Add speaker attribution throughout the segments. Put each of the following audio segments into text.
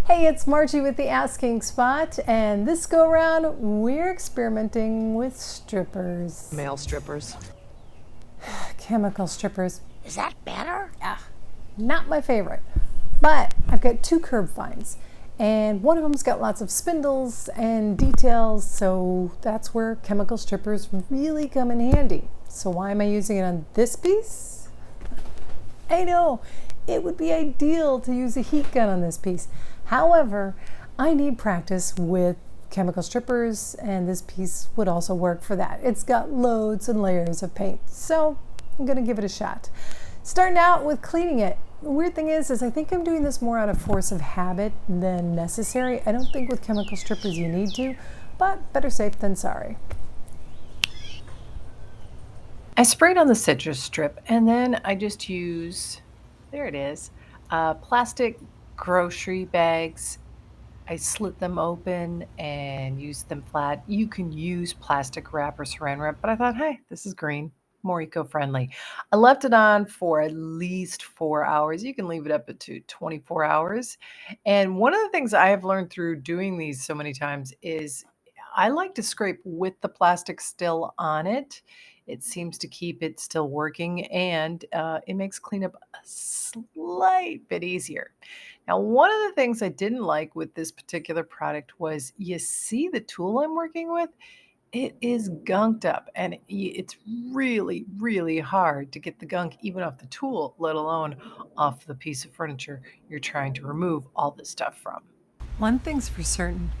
Speaker 1: Hey, it's Margie with the Asking Spot, and this go around we're experimenting with strippers.
Speaker 2: Male strippers.
Speaker 1: Chemical strippers.
Speaker 3: Is that better?
Speaker 1: Not my favorite. But I've got two curb finds, and one of them's got lots of spindles and details, so that's where chemical strippers really come in handy. So why am I using it on this piece? I know, it would be ideal to use a heat gun on this piece. However, I need practice with chemical strippers, and this piece would also work for that. It's got loads and layers of paint, so I'm gonna give it a shot. Starting out with cleaning it. The weird thing is I think I'm doing this more out of force of habit than necessary. I don't think with chemical strippers you need to, but better safe than sorry. I sprayed on the Citristrip, and then I just use, there it is, plastic grocery bags. I slit them open and used them flat. You can use plastic wrap or saran wrap, but I thought, hey, this is green, more eco-friendly. I left it on for at least 4 hours. You can leave it up to 24 hours. And one of the things I have learned through doing these so many times is I like to scrape with the plastic still on it. It seems to keep it still working, and it makes cleanup a slight bit easier. Now, one of the things I didn't like with this particular product was you see the tool I'm working with, it is gunked up, and it's really, really hard to get the gunk even off the tool, let alone off the piece of furniture you're trying to remove all this stuff from. One thing's for certain,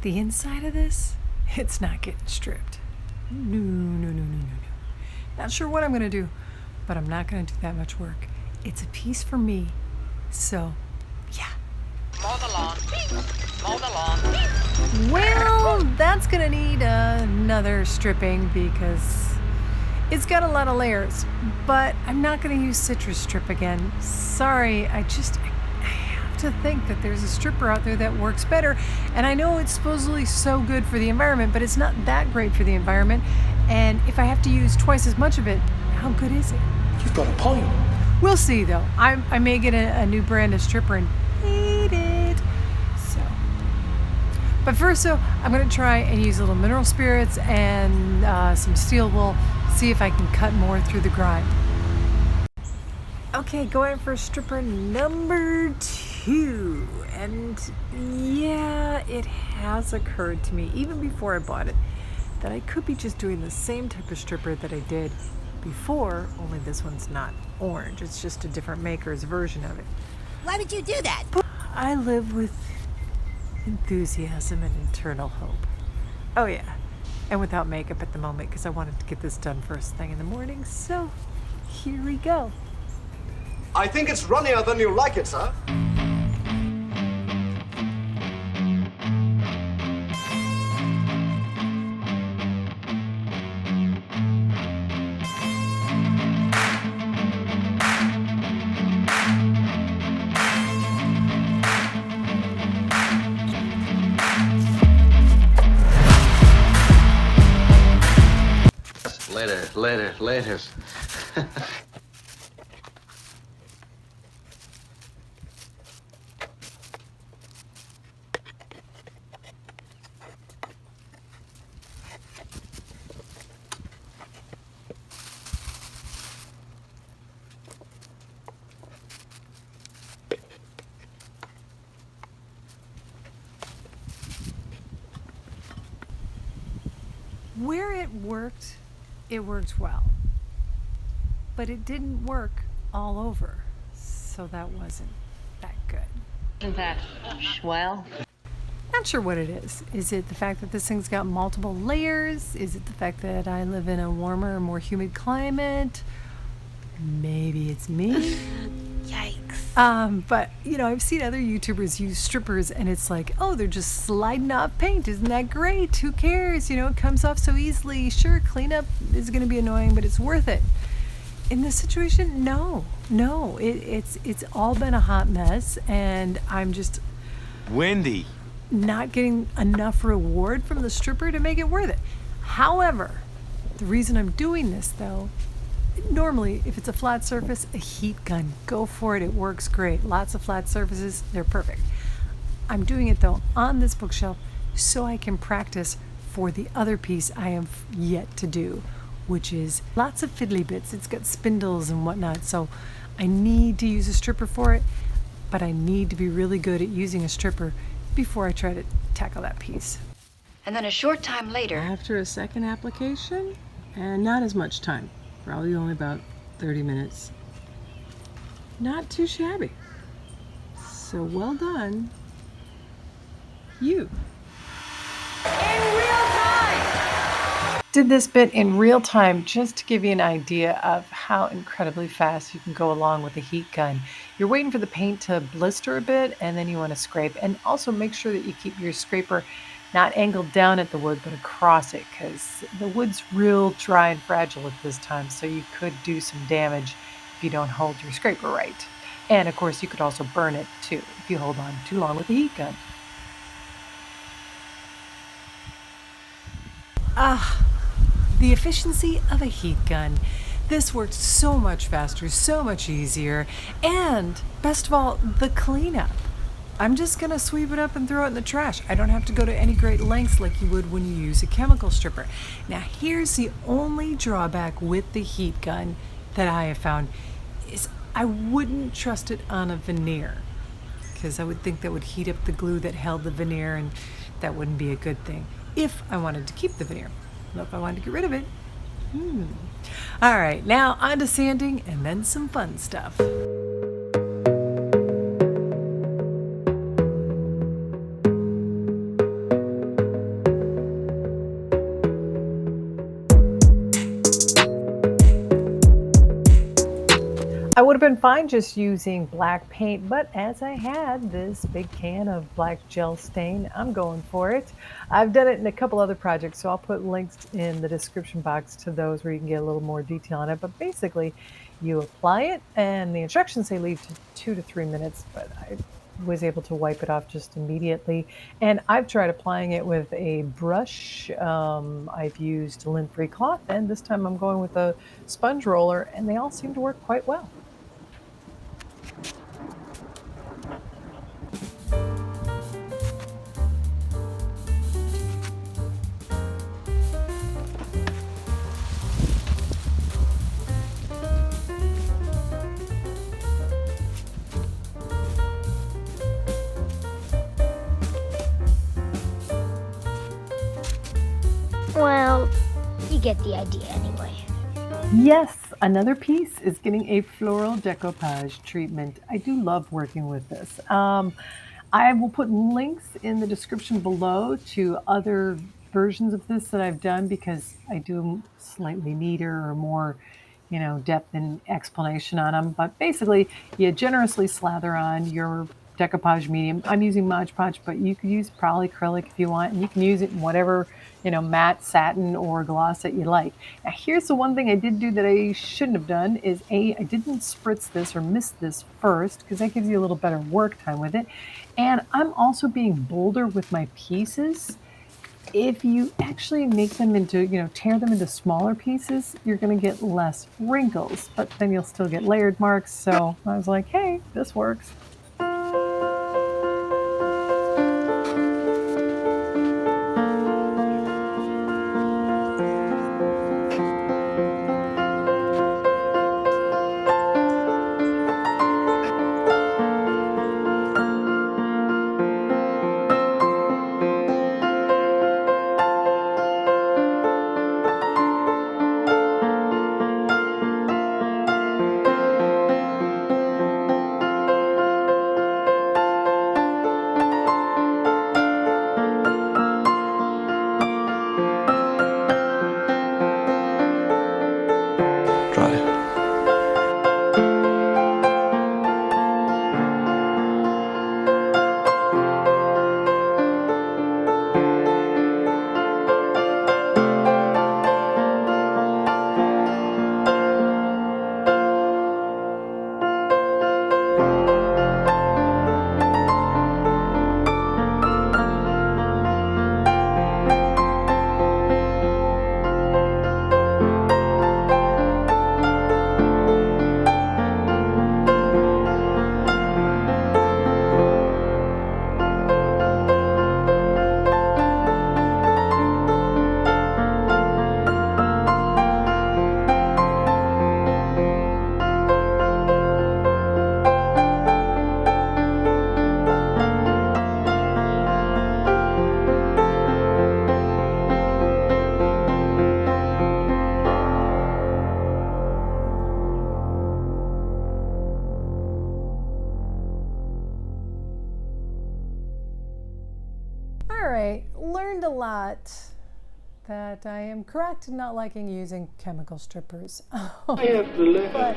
Speaker 1: the inside of this, it's not getting stripped. No. Not sure what I'm going to do, but I'm not going to do that much work. It's a piece for me, so yeah.
Speaker 3: Mow the lawn. Mow the lawn.
Speaker 1: Well, that's going to need another stripping because it's got a lot of layers, but I'm not going to use Citristrip again. Sorry, I have to think that there's a stripper out there that works better, and I know it's supposedly so good for the environment, but it's not that great for the environment, and if I have to use twice as much of it, how good is it?
Speaker 4: You've got a point.
Speaker 1: We'll see, though. I may get a new brand of stripper and hate it. So, but first, though, I'm going to try and use a little mineral spirits and some steel wool, see if I can cut more through the grime. Okay, going for stripper number 2. And yeah, it has occurred to me, even before I bought it, that I could be just doing the same type of stripper that I did before, only this one's not orange. It's just a different maker's version of it.
Speaker 3: Why would you do that?
Speaker 1: I live with enthusiasm and eternal hope. Oh yeah, and without makeup at the moment because I wanted to get this done first thing in the morning, so here we go.
Speaker 4: I think it's runnier than you like it, sir.
Speaker 5: Later.
Speaker 1: Where it worked well. But it didn't work all over, so that wasn't that good.
Speaker 6: Isn't that swell?
Speaker 1: Not sure what it is. Is it the fact that this thing's got multiple layers? Is it the fact that I live in a warmer, more humid climate? Maybe it's me.
Speaker 3: Yikes.
Speaker 1: But, I've seen other YouTubers use strippers, and it's like, oh, they're just sliding off paint. Isn't that great? Who cares? It comes off so easily. Sure, cleanup is going to be annoying, but it's worth it. In this situation, no. It's all been a hot mess, and I'm just
Speaker 5: Wendy.
Speaker 1: not getting enough reward from the stripper to make it worth it. However, the reason I'm doing this, though, normally, if it's a flat surface, a heat gun, go for it. It works great. Lots of flat surfaces, they're perfect. I'm doing it though on this bookshelf so I can practice for the other piece I have yet to do, which is lots of fiddly bits. It's got spindles and whatnot, so I need to use a stripper for it, but I need to be really good at using a stripper before I try to tackle that piece.
Speaker 2: And then a short time later,
Speaker 1: After a second application, and not as much time, probably only about 30 minutes. Not too shabby. So well done, you. Did this bit in real time just to give you an idea of how incredibly fast you can go along with a heat gun. You're waiting for the paint to blister a bit and then you want to scrape, and also make sure that you keep your scraper not angled down at the wood but across it, because the wood's real dry and fragile at this time, so you could do some damage if you don't hold your scraper right. And of course you could also burn it too if you hold on too long with the heat gun. The efficiency of a heat gun. This works so much faster, so much easier, and best of all, the cleanup. I'm just gonna sweep it up and throw it in the trash. I don't have to go to any great lengths like you would when you use a chemical stripper. Now here's the only drawback with the heat gun that I have found is I wouldn't trust it on a veneer, because I would think that would heat up the glue that held the veneer, and that wouldn't be a good thing if I wanted to keep the veneer. If I wanted to get rid of it. All right, now on to sanding and then some fun stuff. I would have been fine just using black paint, but as I had this big can of black gel stain, I'm going for it. I've done it in a couple other projects, so I'll put links in the description box to those where you can get a little more detail on it. But basically, you apply it, and the instructions say leave to 2 to 3 minutes, but I was able to wipe it off just immediately. And I've tried applying it with a brush. I've used lint-free cloth, and this time I'm going with a sponge roller, and they all seem to work quite well.
Speaker 7: Well, you get the idea anyway.
Speaker 1: Yes, another piece is getting a floral decoupage treatment. I do love working with this. I will put links in the description below to other versions of this that I've done, because I do them slightly neater or more, depth and explanation on them. But basically, you generously slather on your decoupage medium. I'm using Mod Podge, but you could use polyacrylic if you want, and you can use it in whatever, matte, satin, or gloss that you like. Now, here's the one thing I did do that I shouldn't have done is I didn't spritz this or mist this first, because that gives you a little better work time with it. And I'm also being bolder with my pieces. If you actually make them into, tear them into smaller pieces, you're going to get less wrinkles, but then you'll still get layered marks. So I was like, hey, this works.
Speaker 8: All right, learned a lot. That I am correct in not liking using chemical strippers. But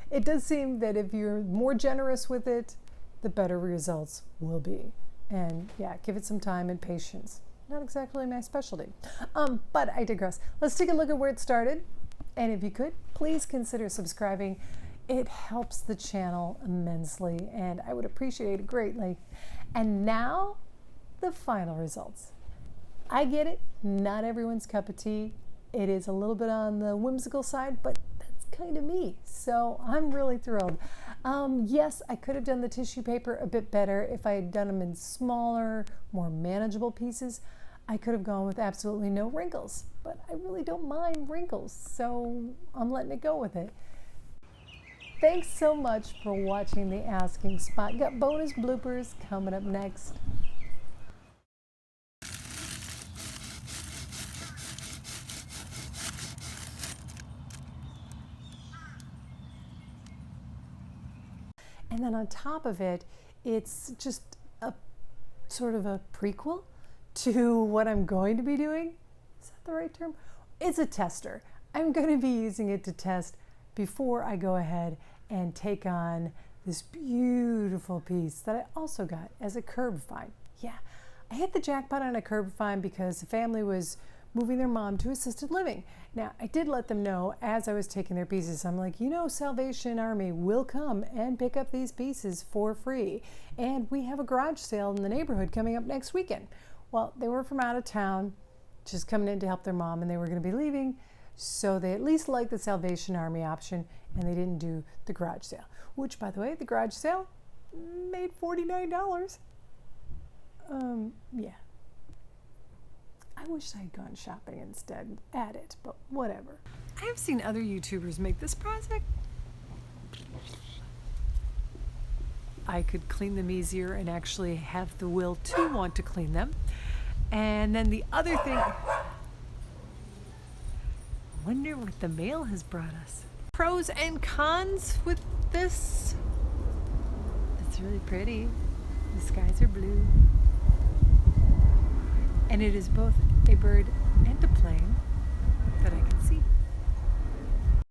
Speaker 8: it does seem that if you're more generous with it, the better results will be. And yeah, give it some time and patience. Not exactly my specialty. But I digress. Let's take a look at where it started. And if you could, please consider subscribing. It helps the channel immensely, and I would appreciate it greatly. And now, the final results. I get it, not everyone's cup of tea. It is a little bit on the whimsical side, but that's kind of me. So I'm really thrilled. Yes, I could have done the tissue paper a bit better if I had done them in smaller, more manageable pieces. I could have gone with absolutely no wrinkles, but I really don't mind wrinkles, so I'm letting it go with it. Thanks so much for watching the Asking Spot. Got bonus bloopers coming up next. And then on top of it, it's just a sort of a prequel to what I'm going to be doing. Is that the right term? It's a tester. I'm going to be using it to test before I go ahead and take on this beautiful piece that I also got as a curb find. Yeah, I hit the jackpot on a curb find because the family was moving their mom to assisted living. Now, I did let them know as I was taking their pieces, I'm like, you know, Salvation Army will come and pick up these pieces for free. And we have a garage sale in the neighborhood coming up next weekend. Well, they were from out of town, just coming in to help their mom, and they were going to be leaving. So they at least liked the Salvation Army option, and they didn't do the garage sale. Which, by the way, the garage sale made $49. Yeah. I wish I had gone shopping instead at it, but whatever. I have seen other YouTubers make this project. I could clean them easier and actually have the will to want to clean them. And then the other thing, wonder what the mail has brought us. Pros and cons with this. It's really pretty. The skies are blue. And it is both a bird and a plane.